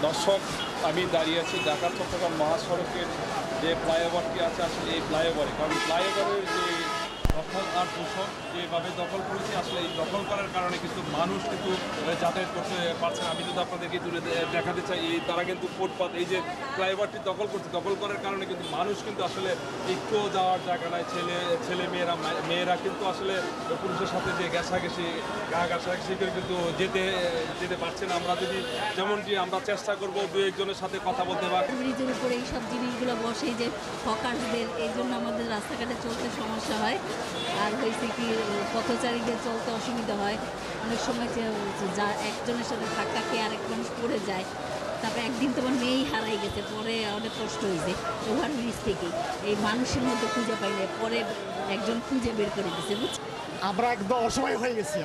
দর্শক, আমি দাঁড়িয়ে আছি ঢাকা চট্টগ্রাম মহাসড়কের যে ফ্লাইওভারটি আছে, আসলে এই ফ্লাইওভারে, কারণ ফ্লাইওভারের যে দখল আর দূষণ যেভাবে দখল করেছে, আসলে এই দখল করার কারণে কিন্তু মানুষ কিন্তু যাতায়াত করতে পারছে না। আমি যদি আপনাদেরকে দূরে দেখাতে চাই, এই তারা কিন্তু ফুটপাত, এই যে ফ্লাইওভারটি দখল করছে, দখল করার কারণে কিন্তু মানুষ কিন্তু আসলে একটু যাওয়ার জায়গা নাই। ছেলে মেয়েরা কিন্তু আসলে পুরুষের সাথে যে ঘেঁষাঘেঁষি গা ঘেঁষাঘেঁষি করে কিন্তু যেতে পারছে না। আমরা যদি যেমনটি আমরা চেষ্টা করবো দু একজনের সাথে কথা বলতে বা ব্রিজের উপরে এই সব জিনিসগুলো বসে, যে হকারদের, এই জন্য আমাদের রাস্তাঘাটে চলতে সমস্যা হয়। আর হয়েছে কি, পথচারীদের চলতে অসুবিধা হয়। অনেক সময় যা একজনের সাথে ধাক্কা খেয়ে আরেক মানুষ পড়ে যায়। তারপরে একদিন তোমার মেয়েই হারাই গেছে, পরে অনেক কষ্ট হয়েছে ওভারব্রিজ থেকে। এই মানুষের মধ্যে খুঁজে পাইলে পরে একজন খুঁজে বের করে দিচ্ছে, বুঝছি। আমরা একদম অসহায় হয়ে গেছি।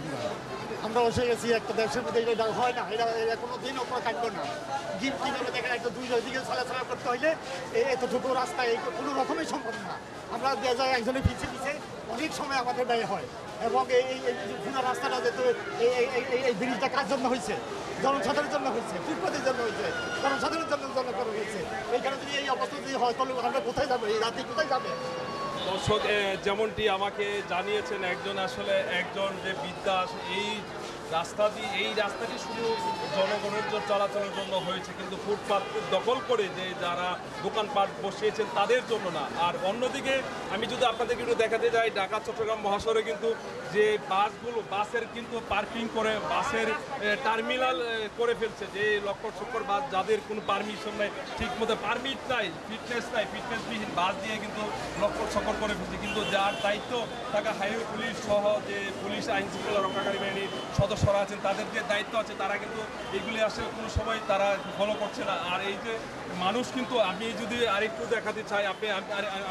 আমরা বসে গেছি একটা দেশের মধ্যে, এটা হয় না, এটা কোনো দিন ওপরে কাটবো না। গিফট কিভাবে দেখেন, একটা দুই দিকে চলাচলা করতে হইলে এতটুকু রাস্তায় কোনো রকমই সম্ভব না। আমরা দেওয়া যায় একজনের পিছিয়ে অনেক সময় আমাদের ব্যয় হয়। এবং এই পুরো রাস্তাটা যেহেতু এই ব্রিজটা কার জন্য হয়েছে, জনসাধারণের জন্য হয়েছে, ফুটপাতের জন্য হয়েছে, জনসাধারণের জন্য করা হয়েছে। এইখানে যদি এই অবস্থা যদি হয়, তাহলে আমরা কোথায় যাবো? এই রাতে কোথায় যাবে? দর্শক, যেমনটি আমাকে জানিয়েছেন একজন যে বিদ্যাস, এই রাস্তাটি শুধু জনগণের চলাচলের জন্য হয়েছে, কিন্তু ফুটপাত দখল করে যে যারা দোকানপাট বসিয়েছেন তাদের জন্য না। আর অন্যদিকে আমি যদি আপনাদেরকে একটু দেখাতে যাই, ঢাকা চট্টগ্রাম মহাসড়কে কিন্তু যে বাসের কিন্তু পার্কিং করে বাসের টার্মিনাল করে ফেলছে, যে লক্কর বাস, যাদের কোনো পারমিশন নাই, ঠিক মতো পারমিট নাই, ফিটনেসবিহীন বাস দিয়ে কিন্তু লক্কর করে ফেলছে। কিন্তু যার দায়িত্ব থাকা হাইওয়ে পুলিশ সহ যে পুলিশ আইন শৃঙ্খলা রক্ষাকারী বাহিনীর সদস্যরা আছেন, তাদের যে দায়িত্ব আছে, তারা কিন্তু এইগুলি আসলে কোনো সময় তারা ফলো করছে না। আর এই যে মানুষ কিন্তু, আমি যদি আরেকটু দেখাতে চাই,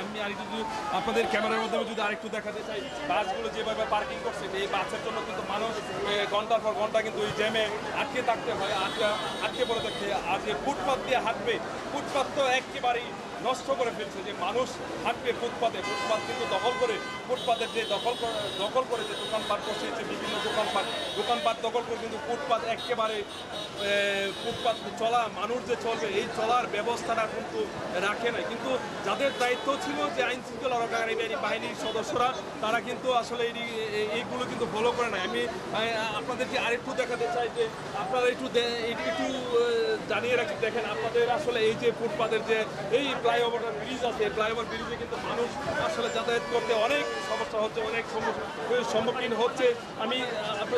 আমি আরেকটু যদি আপনাদের ক্যামেরার মাধ্যমে যদি আরেকটু দেখাতে চাই, বাসগুলো যেভাবে পার্কিং করছে, এই বাসের জন্য কিন্তু মানুষ ঘন্টার পর ঘন্টা কিন্তু ওই জ্যামে আটকে থাকতে হয়, আটকে পড়ে থাকতে। আর যে ফুটপাত দিয়ে হাঁটবে, ফুটপাত তো একেবারেই নষ্ট করে ফেলছে। যে মানুষ হাঁটবে ফুটপাত কিন্তু দখল করে, ফুটপাতের যে দখল করে যে দোকানপাট বসিয়েছে, বিভিন্ন দোকানপাট দখল করে কিন্তু ফুটপাত একেবারে ফুটপাত মানুষ যে চলবে, এই চলার ব্যবস্থাটা কিন্তু রাখে না। কিন্তু যাদের দায়িত্ব ছিল যে আইন শৃঙ্খলা রক্ষাকারী বাহিনীর সদস্যরা, তারা কিন্তু আসলে এইগুলো কিন্তু ফলো করে না। আমি আপনাদেরকে আরেকটু দেখাতে চাই, যে আপনারা একটু জানিয়ে রাখি, দেখেন আপনাদের আসলে এই যে ফুটপাতের যে এই ফ্লাইওভার ব্রিজ আছে, ফ্লাইওভার ব্রিজে কিন্তু মানুষ আসলে যাতায়াত করতে অনেক সমস্যা হচ্ছে, অনেক সম্মুখীন হচ্ছে। আপনি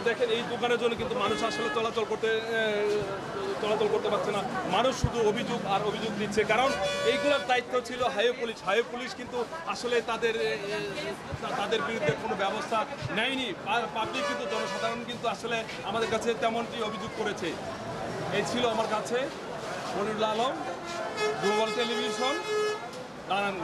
দেখেন, এই দোকানের জন্য কিন্তু মানুষ আসলে চলাচল করতে পারছে না। মানুষ শুধু অভিযোগ দিচ্ছে, কারণ এইগুলোর দায়িত্ব ছিল হাইওয়ে পুলিশ কিন্তু আসলে তাদের বিরুদ্ধে কোনো ব্যবস্থা নেয়নি। পাবলিক কিন্তু, জনসাধারণ কিন্তু আসলে আমাদের কাছে তেমনটি অভিযোগ করেছে। এই ছিল আমার কাছে মনিরুল আলম, গ্লোবাল টেলিভিশন, নারায়ণগঞ্জ।